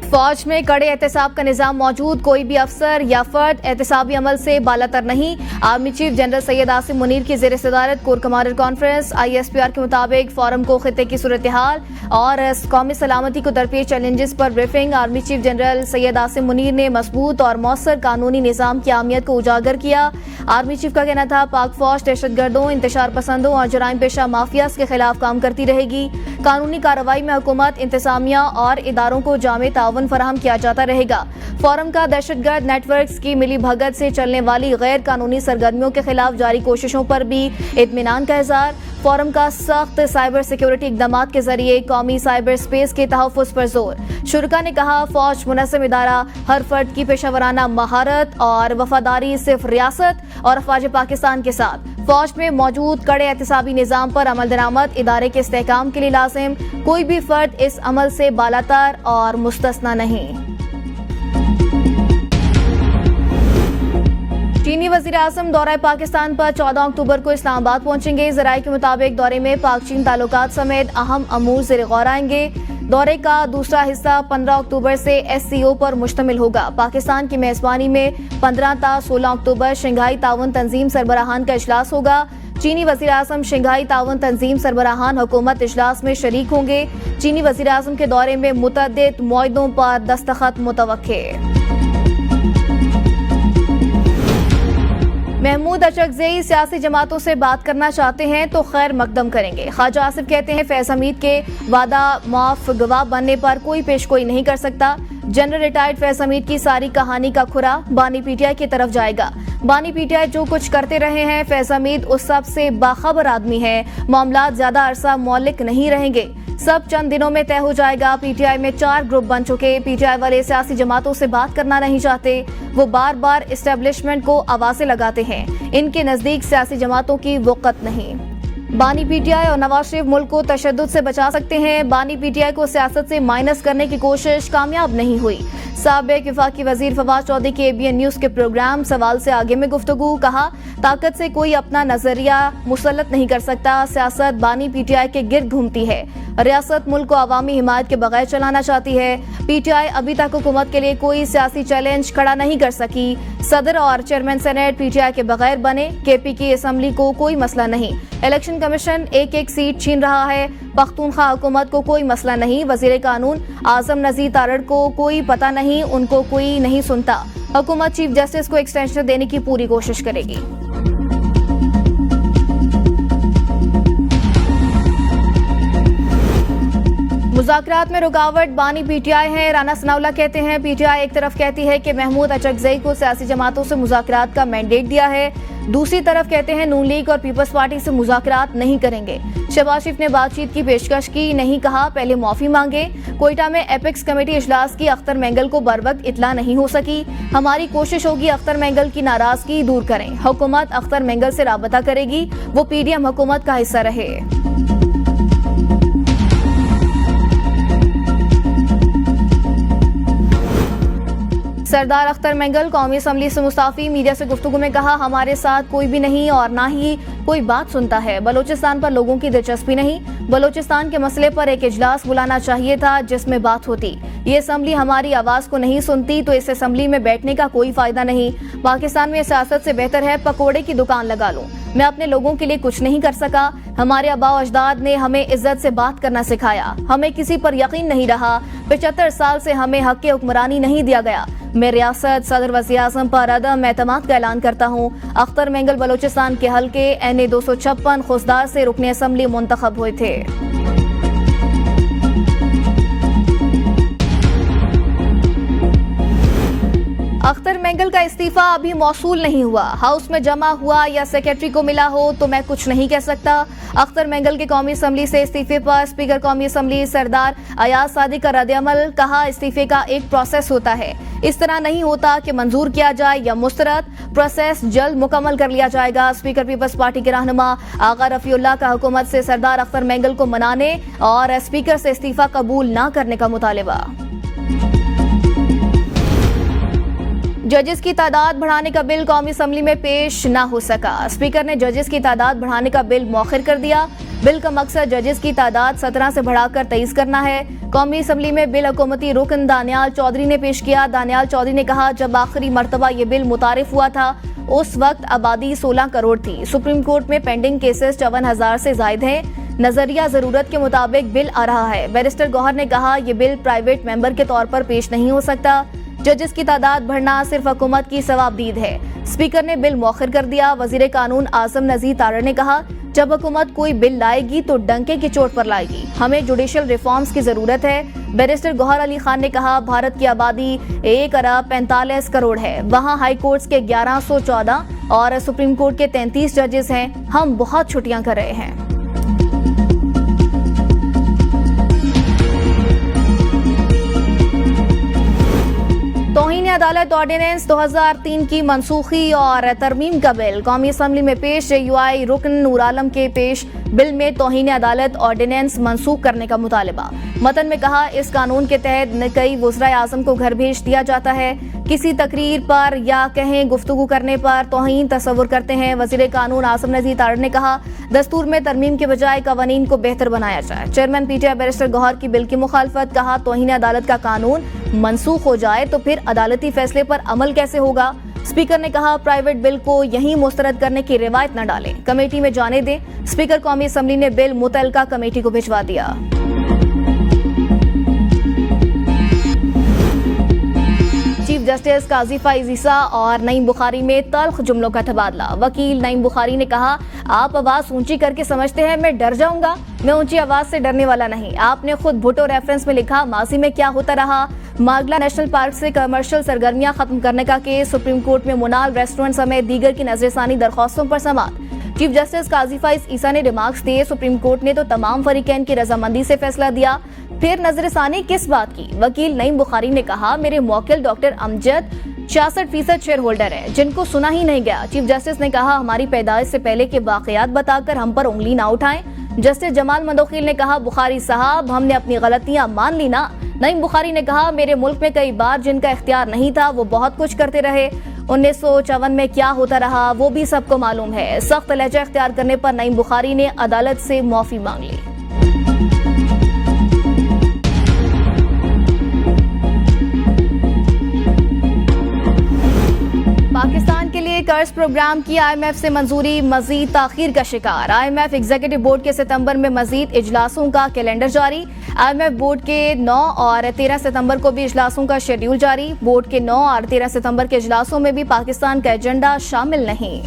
फौज में कड़े एहतसाब का निजाम मौजूद, कोई भी अफसर या फर्द एहतसाबी अमल से बालातर नहीं। Army chief general Syed Asim Munir की ज़ेर सदारत कोर कमांडर कॉन्फ्रेंस। ISPR के मुताबिक फोरम को खिते की सूरत हाल और कौमी सलामती को दरपेश चैलेंजेस पर briefing. Army chief general Syed Asim Munir ने मजबूत और मौसर कानूनी निज़ाम की अहमियत को उजागर किया। आर्मी चीफ का कहना था, पाक फौज दहशतगर्दों, इंतशार पसंदों और जराइम पेशा माफियाज के खिलाफ काम करती रहेगी। कानूनी कार्रवाई में हुकूमत, इंतजामिया और इदारों को जामे ताउन फराहम किया जाता रहेगा। फोरम का दहशतगर्द नेटवर्क्स की मिली भगत से चलने वाली गैर कानूनी सरगर्मियों के खिलाफ जारी कोशिशों पर भी इत्मीनान का इज़हार। फोरम का सख्त साइबर सिक्योरिटी इकदाम के जरिए कौमी साइबर स्पेस के तहफ़्फ़ुज़ पर जोर। शुरका ने कहा, फौज मुनज़्ज़म इदारा, हर फर्द की पेशावराना महारत और वफादारी सिर्फ रियासत और अफवाज पाकिस्तान के साथ फौज में मौजूद कड़े एहतसाबी निज़ाम पर अमल दरामद इदारे के इस्तेहकाम के लिए लाजिम। कोई भी फर्द इस अमल से बालातर और मुस्तस्ना नहीं। चीनी वज़ीर आज़म दौरा पाकिस्तान पर 14 अक्टूबर को इस्लामाबाद पहुंचेंगे। ज़राए के मुताबिक दौरे में पाक चीन ताल्लुकात समेत अहम अमूर ज़ेर गौर आएंगे। दौरे का दूसरा हिस्सा 15 अक्टूबर से SCO पर मुश्तमिल होगा। पाकिस्तान की मेज़बानी में 15 ता 16 अक्टूबर शंघाई ताउन तंजीम सरबराहान का इजलास होगा। चीनी वज़ीर आज़म शंघाई ताउन तंजीम सरबराहान हुकूमत इजलास में शरीक होंगे। चीनी वज़ीर आज़म के दौरे में मुतअद्दिद मुआहदों पर दस्तखत मुतवक्के। महमूद अचकज़ई सियासी जमातों से बात करना चाहते हैं तो खैर मकदम करेंगे। ख्वाजा आसिफ कहते हैं, फैज़ हमीद के वादा माफ गवाह बनने पर कोई पेशगोई नहीं कर सकता। जनरल रिटायर्ड फैज़ हमीद की सारी कहानी का खुरा बानी PTI की तरफ जाएगा। बानी PTI जो कुछ करते रहे हैं, फैज़ हमीद उस सब से बाखबर आदमी है। मामलात ज्यादा अरसा मौलिक नहीं रहेंगे, सब चंद दिनों में तय हो जाएगा। PTI में 4 ग्रुप बन चुके। PTI वाले सियासी जमातों से बात करना नहीं चाहते, वो बार बार इस्टेब्लिशमेंट को आवाज़ें लगाते हैं। इनके नज़दीक सियासी जमातों की वक़्त नहीं। बानी PTI और नवाज शरीफ मुल्क को तशद्दुद से बचा सकते हैं। बानी PTI को सियासत से माइनस करने की कोशिश कामयाब नहीं हुई। साबिक वफाकी वजीर फवाद चौधरी के ABN न्यूज़ के प्रोग्राम सवाल से आगे में गुफ्तगू। कहा, ताकत से कोई अपना नजरिया मुसल्लत नहीं कर सकता। सियासत बानी PTI के गिर्द घूमती है। रियासत मुल्क को अवामी हिमायत के बगैर चलाना चाहती है। PTI अभी तक हुकूमत के लिए कोई सियासी चैलेंज खड़ा नहीं कर सकी। सदर और चेयरमैन सेनेट PTI के बगैर बने। KP की असम्बली को कोई मसला नहीं। इलेक्शन कमीशन एक सीट छीन रहा है। पख्तूनख्वा हुकूमत को कोई मसला नहीं। वजीर कानून आजम नजीर तारड़ को कोई पता नहीं, उनको कोई नहीं सुनता। हुकूमत चीफ जस्टिस को एक्सटेंशन देने की पूरी कोशिश करेगी। मुज़ाकरात में रुकावट बानी PTI है। राना सनाउल्लाह कहते हैं, PTI एक तरफ कहती है कि महमूद अचकज़ई को सियासी जमातों से मुज़ाकरात का मैंडेट दिया है, दूसरी तरफ कहते हैं नून लीग और पीपल्स पार्टी से मुज़ाकरात नहीं करेंगे। शहबाज शरीफ ने बातचीत की पेशकश की, नहीं कहा पहले माफी मांगे। कोयटा में एपेक्स कमेटी इजलास की अख्तर मैंगल को बरवक्त इतला नहीं हो सकी। हमारी कोशिश होगी अख्तर मैंगल की नाराजगी दूर करें। हुकूमत अख्तर मैंगल से राबता करेगी, वो PDM हुकूमत का हिस्सा रहे। सरदार अख्तर मैंगल कौमी असम्बली से मुस्ताफी। मीडिया से गुफ्तगू में कहा, हमारे साथ कोई भी नहीं और ना ही कोई बात सुनता है। बलोचिस्तान पर लोगों की दिलचस्पी नहीं। बलोचिस्तान के मसले पर एक इजलास बुलाना चाहिए था जिसमें बात होती। ये असम्बली हमारी आवाज को नहीं सुनती तो इस असम्बली में बैठने का कोई फायदा नहीं। पाकिस्तान में सियासत से बेहतर है पकोड़े की दुकान लगा लूं। मैं अपने लोगों के लिए कुछ नहीं कर सका। हमारे आबा अजदाद ने हमें इज्जत से बात करना सिखाया। हमें किसी पर यकीन नहीं रहा। 75 साल से हमें हक के हुक्मरानी नहीं दिया गया। मैं रियासत सदर वज़ीर आज़म पर अदम एतमाद का ऐलान करता हूँ। अख्तर मैंगल बलोचिस्तान के हल्के NA 256 खुसदार से रुकने असम्बली मुंतखब हुए थे। अख्तर मैंगल का इस्तीफा अभी मौसूल नहीं हुआ। हाउस में जमा हुआ या सेक्रेटरी को मिला हो तो मैं कुछ नहीं कह सकता। अख्तर मैंगल के कौमी असम्बली से इस्तीफे पर स्पीकर कौमी असम्बली सरदार अयाज सादिक का रद्द-ए-अमल। कहा, इस्तीफे का एक प्रोसेस होता है, इस तरह नहीं होता कि मंजूर किया जाए या मुस्तरद। प्रोसेस जल्द मुकम्मल कर लिया जाएगा। स्पीकर पीपल्स पार्टी के रहनुमा आगा रफीउल्लाह का हुकूमत से सरदार अख्तर मैंगल को मनाने और स्पीकर से इस्तीफा कबूल न करने का मुतालिबा। जजेस की तादाद बढ़ाने का बिल कौमी असम्बली में पेश न हो सका। स्पीकर ने जजेस की तादाद बढ़ाने का बिल मौखिर कर दिया। बिल का मकसद जजेस की तादाद 17 से बढ़ाकर 23 करना है। कौमी असम्बली में बिल हुकूमती रुकन दानियाल चौधरी ने पेश किया। दानियाल चौधरी ने कहा, जब आखिरी मरतबा ये बिल मुतारिफ हुआ था उस वक्त आबादी 16 करोड़ थी। सुप्रीम कोर्ट में पेंडिंग केसेस 54,000 से जायद हैं। नजरिया जरूरत के मुताबिक बिल आ रहा है। बैरिस्टर गौहर ने कहा, ये बिल प्राइवेट मेंबर के तौर पर पेश नहीं हो सकता। जजेस की तादाद बढ़ना सिर्फ हुकूमत की सवाबदीद है। स्पीकर ने बिल मौखिर कर दिया। वजीर कानून आजम नजीर तारड़ ने कहा, जब हुकूमत कोई बिल लाएगी तो डंके की चोट पर लाएगी। हमें जुडिशल रिफॉर्म्स की जरूरत है। बैरिस्टर गौहर अली खान ने कहा, भारत की आबादी 1 अरब 45 करोड़ है। वहाँ हाई कोर्ट्स के 1114 और सुप्रीम कोर्ट के 33 जजेस हैं। हम बहुत छुट्टियां कर रहे हैं। तौहीन अदालत ऑर्डिनेंस 2003 की मनसूखी और तरमीम का बिल कौमी असम्बली में पेश। JUI रुकन नूर आलम के पेश बिल में तौहीन अदालत ऑर्डिनेंस मनसूख करने का मुतालबा। मतन में कहा, इस कानून के तहत कई वज़राए आज़म को घर भेज दिया जाता है। किसी तकरीर पर या कहीं गुफ्तगू करने पर तौहीन तस्वुर करते हैं। वज़ीर कानून आजम नज़ीर तारड़ ने कहा, दस्तूर में तरमीम के बजाय कवानीन को बेहतर बनाया जाए। चेयरमैन PTI बैरिस्टर गौहर की बिल की मुखालफत। कहा, तौहीन अदालत का कानून मनसूख हो जाए तो फिर अदालती फैसले पर अमल कैसे होगा। स्पीकर ने कहा, प्राइवेट बिल को यहीं मुस्तरद करने की रिवायत न डालें, कमेटी में जाने दें। स्पीकर कौमी असम्बली ने बिल मुतल्लिका कमेटी को भिजवा दिया। चीफ जस्टिस काजी फाइज ईसा और नईम बुखारी में तल्ख जुमलों का तबादला। वकील नईम बुखारी ने कहा, आप आवाज ऊंची करके समझते हैं मैं डर जाऊंगा। मैं ऊंची आवाज से डरने वाला नहीं। आपने खुद भुट्टो रेफरेंस में लिखा, माजी में क्या होता रहा। मागला नेशनल पार्क से कमर्शियल सरगर्मियां खत्म करने का केस। सुप्रीम कोर्ट में मुनाल रेस्टोरेंट समेत दीगर की नजरसानी दरख्वास्तों पर समाअत। चीफ जस्टिस काजी फाइज ईसा ने रिमार्क्स दिए, सुप्रीम कोर्ट ने तो तमाम फरीकैन की रजामंदी से फैसला दिया, फिर नजरसानी किस बात की। वकील नईम बुखारी ने कहा, मेरे मौकिल डॉक्टर अमजद 66% शेयर होल्डर है जिनको सुना ही नहीं गया। चीफ जस्टिस ने कहा, हमारी पैदाइश से पहले के वाकयात बताकर हम पर उंगली ना उठाएं। जस्टिस जमाल मंदोखिल ने कहा, बुखारी साहब हमने अपनी गलतियां मान ली ना। नईम बुखारी ने कहा, मेरे मुल्क में कई बार जिनका इख्तियार नहीं था वो बहुत कुछ करते रहे। 1954 में क्या होता रहा वो भी सबको मालूम है। सख्त लहजा इख्तियार करने पर नईम बुखारी ने अदालत से माफी मांग ली। पाकिस्तान के लिए कर्ज प्रोग्राम की IMF से मंजूरी मजीद ताखीर का शिकार। IMF एग्जीक्यूटिव बोर्ड के सितंबर में मजीद इजलासों का कैलेंडर जारी। IMF बोर्ड के 9 और 13 सितंबर को भी इजलासों का शेड्यूल जारी। बोर्ड के 9 और 13 सितंबर के इजलासों में भी पाकिस्तान का एजेंडा शामिल नहीं।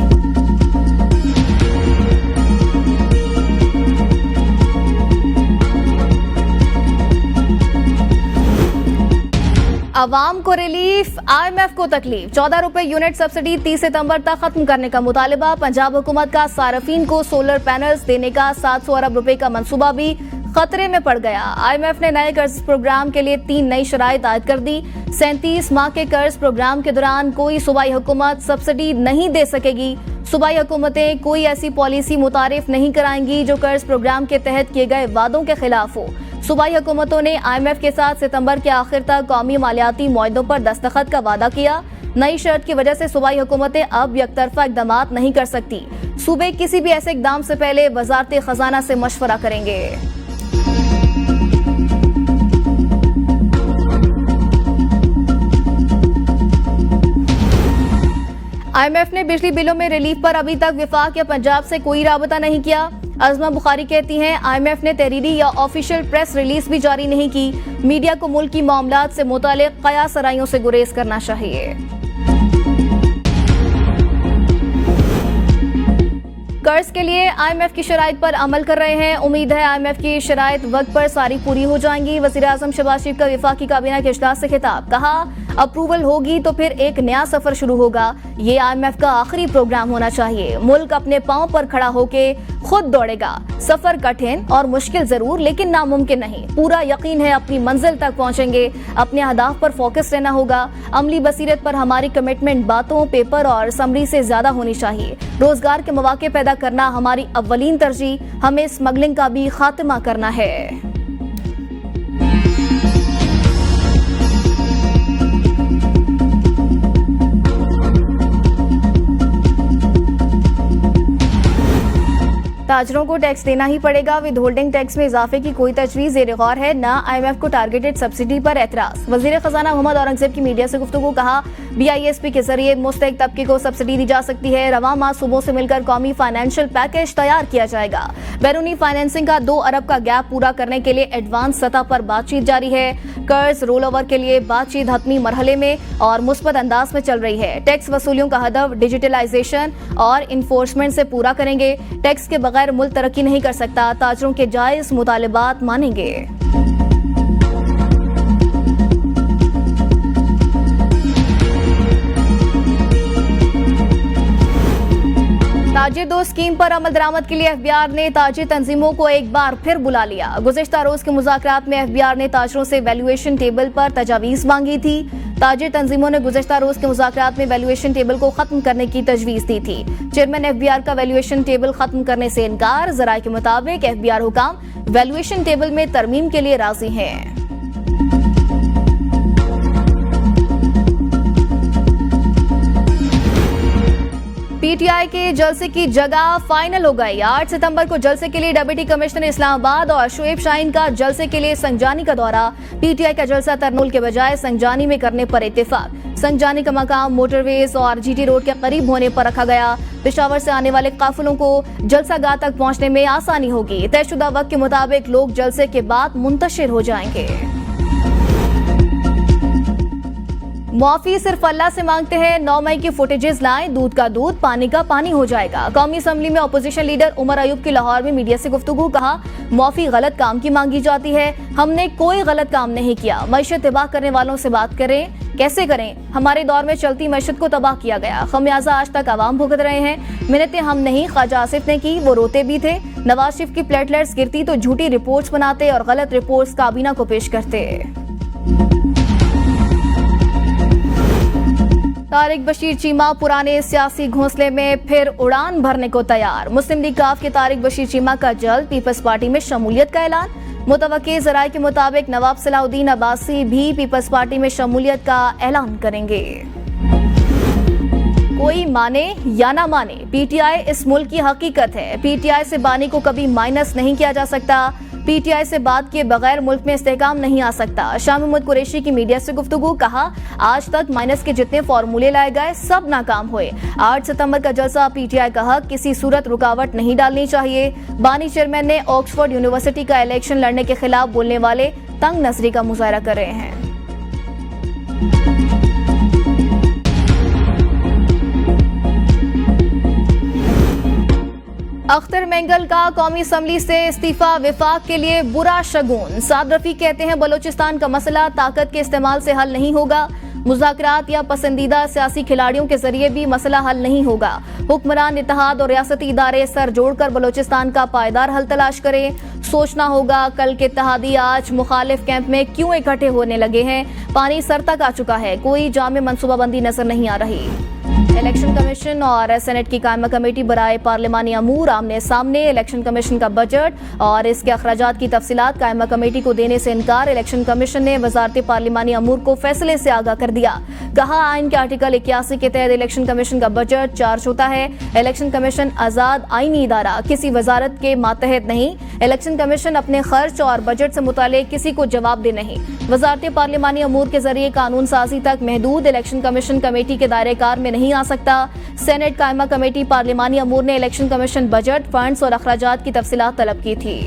अवाम को रिलीफ, IMF को तकलीफ। 14 रुपए यूनिट सब्सिडी 30 सितंबर तक खत्म करने का मुतालबा। पंजाब हुकूमत का सार्फिन को सोलर पैनल्स देने का 700 अरब रुपए का मंसूबा भी खतरे में पड़ गया। IMF ने नए कर्ज प्रोग्राम के लिए 3 नई शराइत आयद कर दी। 37 माह के कर्ज प्रोग्राम के दौरान कोई सूबाई हुकूमत सब्सिडी नहीं दे सकेगी। सूबाई हुकूमतें कोई ऐसी पॉलिसी मुतारिफ नहीं कराएंगी जो कर्ज प्रोग्राम के तहत किए गए वादों के खिलाफ हो। सूबाई हुकूमतों ने IMF के साथ सितंबर के आखिर तक कौमी मालियाती मुआहदों पर दस्तखत का वादा किया। नई शर्त की वजह से सूबाई हुकूमतें अब यकतरफा इकदामात नहीं कर सकती। सूबे किसी भी ऐसे इकदाम से पहले वजारत खजाना से मशवरा करेंगे। IMF ने बिजली बिलों में रिलीफ पर अभी तक वफाक या पंजाब से कोई राबता नहीं किया। अज़मा बुखारी कहती हैं, IMF ने तहरीरी या ऑफिशियल प्रेस रिलीज भी जारी नहीं की। मीडिया को मुल्क की मामलात से मुतालिक कयास सराइयों से गुरेज करना चाहिए। कर्ज के लिए IMF की शराइत पर अमल कर रहे हैं। उम्मीद है IMF की शराइत वक्त पर सारी पूरी हो जाएंगी। वज़ीर आज़म शहबाज शरीफ का वफाकी काबीना के इजलास से खिताब। कहा, अप्रूवल होगी तो फिर एक नया सफर शुरू होगा। ये IMF का आखिरी प्रोग्राम होना चाहिए। मुल्क अपने पांव पर खड़ा होके खुद दौड़ेगा। सफर कठिन और मुश्किल जरूर, लेकिन नामुमकिन नहीं। पूरा यकीन है अपनी मंजिल तक पहुंचेंगे। अपने अहदाफ पर फोकस रहना होगा। अमली बसीरत पर हमारी कमिटमेंट बातों, पेपर और समरी से ज्यादा होनी चाहिए। रोजगार के मौके पैदा करना हमारी अव्वलीन तरजीह। हमें स्मगलिंग का भी खात्मा करना है। ताजरों को टैक्स देना ही पड़ेगा। विद होल्डिंग टैक्स में इजाफे की कोई तजवीज़ ज़ेर गौर है, न IMF को टारगेटेड सब्सिडी पर एतराज। वजीर खजाना मोहम्मद औरंगजेब की मीडिया से गुफ्तगू, कहा BISP के जरिए मुस्तहिक तबके को सब्सिडी दी जा सकती है। रवां माह सूबों से मिलकर कौमी फाइनेंशियल पैकेज तैयार किया जाएगा। बैरूनी फाइनेंसिंग का 2 अरब का गैप पूरा करने के लिए एडवांस सतह पर बातचीत जारी है। कर्ज रोल ओवर के लिए बातचीत हतमी मरहले में और मुस्बत अंदाज में चल रही है। टैक्स वसूलियों का हदफ डिजिटलाइजेशन और इन्फोर्समेंट से पूरा करेंगे। टैक्स के बगैर मुल्क तरक्की नहीं कर सकता। ताजरों के जायज मुतालबात मानेंगे। ताजिर दो स्कीम पर अमल दरामद के लिए FBR ने ताजिर तंजीमों को एक बार फिर बुला लिया। गुज़िश्ता रोज के मुज़ाकरात में FBR ने ताजरों से वैल्यूएशन टेबल पर तजावीज़ मांगी थी। ताजिर तंजीमों ने गुज़िश्ता रोज के मुज़ाकरात में वैल्यूएशन टेबल को खत्म करने की तजवीज़ दी थी। चेयरमैन FBR का वैल्यूएशन टेबल खत्म करने से इनकार। ज़राए के मुताबिक FBR हुकाम वैल्यूएशन टेबल में तरमीम के लिए राजी हैं। PTI के जलसे की जगह फाइनल हो गई। 8 सितंबर को जलसे के लिए डिप्टी कमिश्नर इस्लामाबाद और शुएब शाहीन का जलसे के लिए संगजानी का दौरा। PTI का जलसा तरनूल के बजाय संगजानी में करने पर इत्तेफाक। संगजानी का मकाम मोटरवेज और GT रोड के करीब होने पर रखा गया। पेशावर से आने वाले काफिलों को जलसागाह तक पहुंचने में आसानी होगी। तयशुदा वक्त के मुताबिक लोग जलसे के बाद मुंतशिर हो जाएंगे। मुआफी सिर्फ अल्लाह से मांगते हैं। 9 मई की फुटेजेस लाएं, दूध का दूध पानी का पानी हो जाएगा। कौमी असम्बली में अपोजिशन लीडर उमर अयूब की लाहौर में मीडिया से गुफ्तगू, कहा मुआफी गलत काम की मांगी जाती है। हमने कोई गलत काम नहीं किया। मईशत तबाह करने वालों से बात करें, कैसे करें? हमारे दौर में चलती मईशत को तबाह किया गया। खमियाजा आज तक आवाम भुगत रहे हैं। मिन्नतें हम नहीं, ख्वाजा आसिफ ने की, वो रोते भी थे। नवाज शरीफ की प्लेटलेट्स गिरती तो झूठी रिपोर्ट्स बनाते और गलत रिपोर्ट्स काबीना को पेश करते। तारिक बशीर चीमा पुराने सियासी घोंसले में फिर उड़ान भरने को तैयार। मुस्लिम लीग काफ के तारिक बशीर चीमा का जल्द पीपल्स पार्टी में शमूलियत का ऐलान। मुतवक्की ज़राए के मुताबिक नवाब सलाउद्दीन अब्बासी भी पीपल्स पार्टी में शमूलियत का ऐलान करेंगे। कोई माने या ना माने, PTI इस मुल्क की हकीकत है। PTI से बानी को कभी माइनस नहीं किया जा सकता। PTI से बात किए बगैर मुल्क में इस्तेहकाम नहीं आ सकता। शाह महमूद कुरैशी की मीडिया से गुफ्तगू, कहा आज तक माइनस के जितने फार्मूले लाए गए सब नाकाम हुए। 8 सितंबर का जलसा PTI का हक, किसी सूरत रुकावट नहीं डालनी चाहिए। बानी चेयरमैन ने ऑक्सफोर्ड यूनिवर्सिटी का इलेक्शन लड़ने के खिलाफ बोलने वाले तंग नजरी का मुजाहरा कर रहे हैं। अख्तर मेंगल का कौमी असम्बली से इस्तीफा विफाक के लिए बुरा शगुन। साद रफी कहते हैं बलोचिस्तान का मसला ताकत के इस्तेमाल से हल नहीं होगा। मुज़ाकरात या पसंदीदा सियासी खिलाड़ियों के जरिए भी मसला हल नहीं होगा। हुक्मरान, इत्तेहाद और रियासती इदारे सर जोड़कर बलोचिस्तान का पायदार हल तलाश करें। सोचना होगा कल के इत्तेहादी आज मुखालिफ कैंप में क्यों इकट्ठे होने लगे हैं। पानी सर तक आ चुका है, कोई जामे मनसूबाबंदी नजर नहीं आ रही। इलेक्शन कमीशन और सेनेट की कायमा कमेटी बराए पार्लिमानी अमूर आमने सामने। इलेक्शन कमीशन का बजट और इसके अखराजात की तफसीलात कायमा कमेटी को देने से इनकार। इलेक्शन कमीशन ने वजारत पार्लिमानी अमूर को फैसले से आगाह कर दिया। कहा आइन के आर्टिकल 81 के तहत इलेक्शन कमीशन का बजट चार्ज होता है। इलेक्शन कमीशन आजाद आईनी इदारा, किसी वजारत के मातहत नहीं। इलेक्शन कमीशन अपने खर्च और बजट से मुतालिक किसी को जवाब दे नहीं। वजारत पार्लिमानी अमूर के जरिए कानून साजी तक महदूद। इलेक्शन कमीशन कमेटी के दायरे कार में नहीं आ सकता। सेनेट कायमा कमेटी पार्लिमानी अमूर ने इलेक्शन कमीशन बजट, फंड्स और अखराजात की तफसीलात तलब की थी।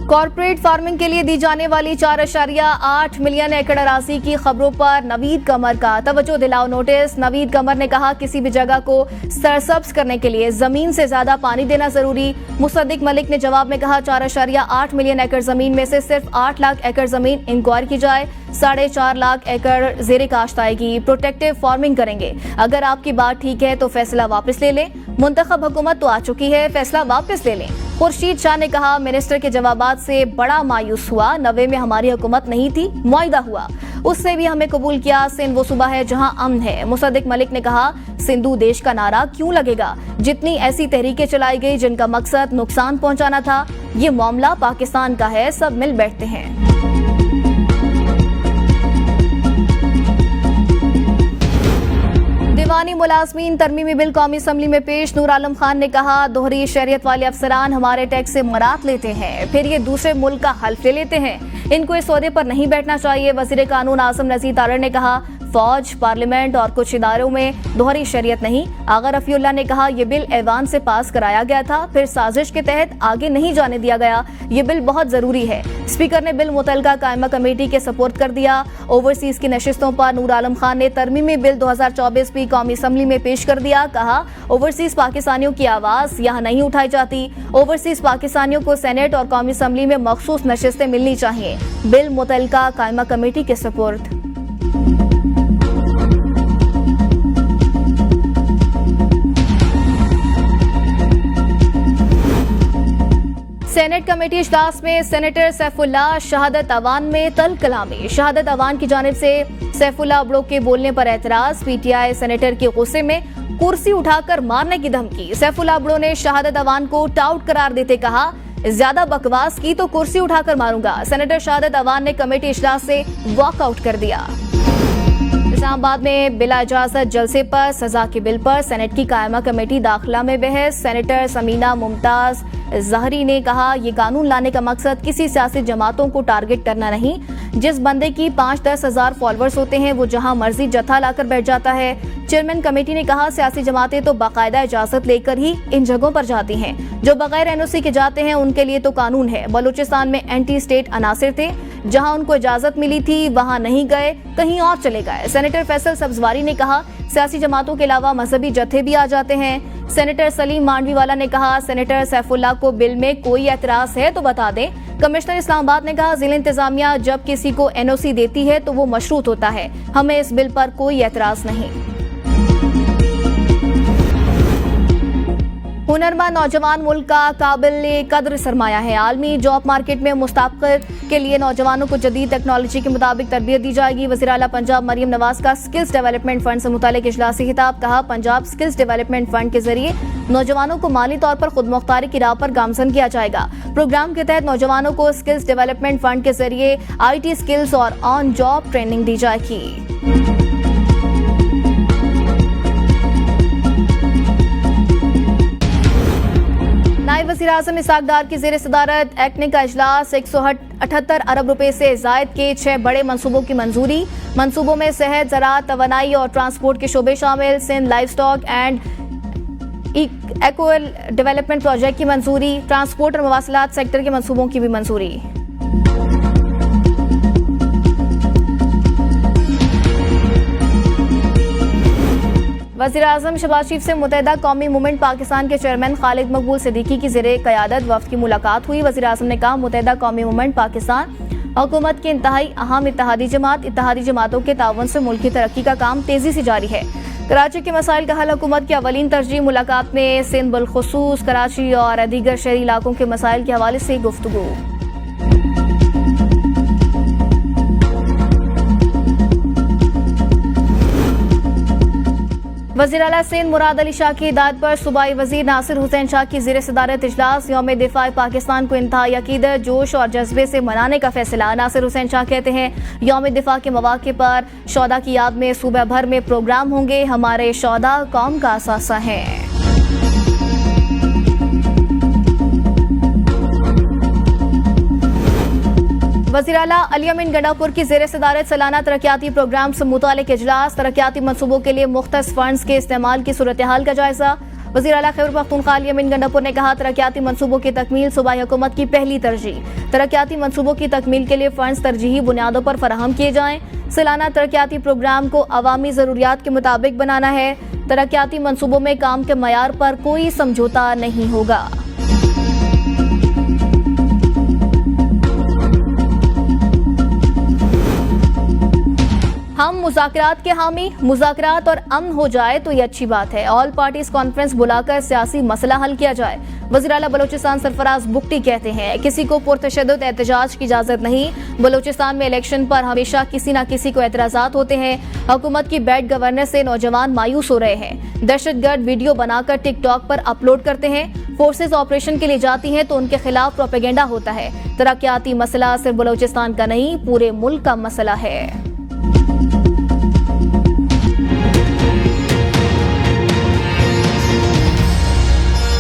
कॉर्पोरेट फार्मिंग के लिए दी जाने वाली 4.8 मिलियन एकड़ अराजी की खबरों पर नवीद कमर का तवज्जो दिलाओ नोटिस। नवीद कमर ने कहा किसी भी जगह को सरसब्ज करने के लिए जमीन से ज्यादा पानी देना जरूरी। मुसद्दिक मलिक ने जवाब में कहा 4.8 मिलियन एकड़ जमीन में से सिर्फ 8 लाख एकड़ जमीन इंक्वायर की जाए। 4.5 लाख एकड़ जेरे काश्त आएगी। प्रोटेक्टिव फार्मिंग करेंगे। अगर आपकी बात ठीक है तो फैसला वापस ले लें। मुंतखब हुकूमत तो आ चुकी है, फैसला वापस ले लें। खुर्शीद शाह ने कहा मिनिस्टर के जवाबात से बड़ा मायूस हुआ। 90 में हमारी हुकूमत नहीं थी, मुआहिदा हुआ, उससे भी हमें कबूल किया। सिंध वो सूबा है जहां अमन है। मुसद्दिक मलिक ने कहा सिंधु देश का नारा क्यों लगेगा। जितनी ऐसी तहरीकें चलाई गई जिनका मकसद नुकसान पहुंचाना था, ये मामला पाकिस्तान का है, सब मिल बैठते हैं। दीवानी मुलाजमीन तरमीमी बिल कौमी असम्बली में पेश। नूर आलम खान ने कहा, दोहरी शरीयत वाले अफसरान हमारे टैक्स से मरात लेते हैं, फिर ये दूसरे मुल्क का हल्फ ले लेते हैं, इनको इस सौदे पर नहीं बैठना चाहिए। वजीर कानून आसिम नजीर तारड़ ने कहा, फौज, पार्लियामेंट और कुछ इदारों में दोहरी शरीयत नहीं। आगा रफीउल्ला ने कहा, यह बिल ऐवान से पास कराया गया था, फिर साजिश के तहत आगे नहीं जाने दिया गया। ये बिल बहुत जरूरी है। स्पीकर ने बिल मुतलका कायमा कमेटी के सपोर्ट कर दिया। ओवरसीज की नशिस्तों पर नूर आलम खान ने तरमीमी बिल 2024 भी कौमी असम्बली में पेश कर दिया। कहा, ओवरसीज पाकिस्तानियों की आवाज यहाँ नहीं उठाई जाती। ओवरसीज पाकिस्तानियों को सेनेट और कौमी असम्बली में मखसूस नशिस्तें मिलनी चाहिए। बिल मुतलका कायमा कमेटी के सपोर्ट। सेनेट कमेटी इजलास में सेनेटर सैफुल्लाह शहादत अवान में तल कलामी। शहादत अवान की जानिब से सैफुल्लाह अबड़ो के बोलने पर एतराज। पीटीआई सेनेटर के गुस्से में कुर्सी उठाकर मारने की धमकी। सैफुल्लाह अबड़ो ने शहादत अवान को टाउट करार देते कहा, ज्यादा बकवास की तो कुर्सी उठाकर मारूंगा। सेनेटर शहादत अवान ने कमेटी इजलास से वॉकआउट कर दिया। इस्लामाबाद में बिला इजाजत जलसे पर सजा के बिल पर सेनेट की कायमा कमेटी दाखिला में बहस। सेनेटर समीना मुमताज जहरी ने कहा, ये कानून लाने का मकसद किसी सियासी जमातों को टारगेट करना नहीं। जिस बंदे की 5-10 हजार फॉलोअर्स होते हैं वो जहां मर्जी जत्था लाकर बैठ जाता है। चेयरमैन कमेटी ने कहा, सियासी जमातें तो बाकायदा इजाजत लेकर ही इन जगहों पर जाती हैं। जो बगैर एनओसी के जाते हैं उनके लिए तो कानून है। बलूचिस्तान में एंटी स्टेट अनासिर थे, जहां उनको इजाजत मिली थी वहां नहीं गए, कहीं और चले गए। सेनेटर फैसल सब्जवारी ने कहा, सियासी जमातों के अलावा मजहबी जत्थे भी आ जाते हैं। सेनेटर सलीम मांडवीवाला ने कहा, सेनेटर सैफुल्लाह को बिल में कोई एतराज है तो बता दें। कमिश्नर इस्लामाबाद ने कहा, जिला इंतजामिया जब किसी को एनओसी देती है तो वो मशरूत होता है, हमें इस बिल पर कोई एतराज नहीं। हुनरमंद नौजवान मुल्क का काबिल कदर सरमाया है। आलमी जॉब मार्केट में मुस्तक़बिल के लिए नौजवानों को जदीद टेक्नोलॉजी के मुताबिक तरबियत दी जाएगी। वज़ीर आला पंजाब मरियम नवाज का स्किल्स डेवलपमेंट फंड से मुतालिक इजलास से खिताब। कहा, पंजाब स्किल्स डेवलपमेंट फंड के जरिए नौजवानों को माली तौर पर खुद मुख्तारी की राह पर गामजन किया जाएगा। प्रोग्राम के तहत नौजवानों को स्किल्स डेवलपमेंट फंड के जरिए IT स्किल्स और ऑन जॉब ट्रेनिंग दी जाएगी। नायब वज़ीर आज़म इसहाक डार की ज़ेर सदारत एक्ने का इजलास। 178 अरब रुपए से जायद के 6 बड़े मंसूबों की मंजूरी। मंसूबों में सेहत, ज़राअत, तवानाई और ट्रांसपोर्ट के शोबे शामिल। Sindh livestock and equal development project की मंजूरी। ट्रांसपोर्ट और मवासलात सेक्टर के मंसूबों की भी मंजूरी। वज़ीर आज़म शहबाज शरीफ से मुत्तहिदा कौमी मूवमेंट पाकिस्तान के चेयरमैन खालिद मकबूल सिद्दीकी की ज़ेरे क़यादत वफ़द की मुलाकात हुई। वज़ीर आज़म ने कहा, मुत्तहिदा कौमी मूवमेंट पाकिस्तान हुकूमत की इंतहाई अहम इत्तेहादी जमातों के ताउन से मुल्क की तरक्की का काम तेज़ी से जारी है। कराची के मसाइल का हल हुकूमत की अवलीन तरजीह। मुलाकात में सिंध बिलखुसूस कराची और दीगर शहरी इलाकों के मसाइल के हवाले से गुफ्तगू। वज़ीर आला सिंध मुराद अली शाह की हिदायत पर सूबाई वज़ीर नासिर हुसैन शाह की ज़ेर सदारत इजलास। यौम दिफा पाकिस्तान को इंतहाई अकीदत, जोश और जज्बे से मनाने का फैसला। नासिर हुसैन शाह कहते हैं, यौम दिफा के मौके पर शौदा की याद में सूबा भर में प्रोग्राम होंगे। हमारे शौदा कौम का असासा है। वज़ीर आला अली अमीन गंडापुर की ज़ेर सदारत सालाना तरक्याती प्रोग्राम से मुतालिक इजलास। तरक्याती मनसूबों के लिए मुख्तस फंड्स के इस्तेमाल की सूरत हाल का जायजा। वज़ीर आला खैबर पख्तूनख्वा अली अमीन गंडापुर ने कहा, तरक्याती मनसूबों की तकमील सूबाई हुकूमत की पहली तरजीह। तरक्याती मनसूबों की तकमील के लिए फंड्स तरजीही बुनियादों पर फराहम किए जाएं। सालाना तरक्याती प्रोग्राम को अवामी ज़रूरियात के मुताबिक बनाना है। तरक्याती मनसूबों में काम के मयार पर कोई समझौता नहीं होगा। हम मुज़ाकरात के हामी, मुज़ाकरात और अमन हो जाए तो ये अच्छी बात है। ऑल पार्टीज कॉन्फ्रेंस बुलाकर सियासी मसला हल किया जाए। वज़ीर आला बलोचिस्तान सरफराज बुगटी कहते हैं, किसी को पुरतशद्दुद एहतजाज की इजाजत नहीं। बलोचिस्तान में इलेक्शन पर हमेशा किसी न किसी को एतराज़ात होते हैं। हुकूमत की बैड गवर्नेंस से नौजवान मायूस हो रहे हैं। दहशतगर्द वीडियो बनाकर टिकटॉक पर अपलोड करते हैं। फोर्सेज ऑपरेशन के लिए जाती हैं तो उनके खिलाफ प्रोपेगेंडा होता है। तरक्याती मसला सिर्फ बलोचिस्तान का नहीं, पूरे मुल्क का मसला है।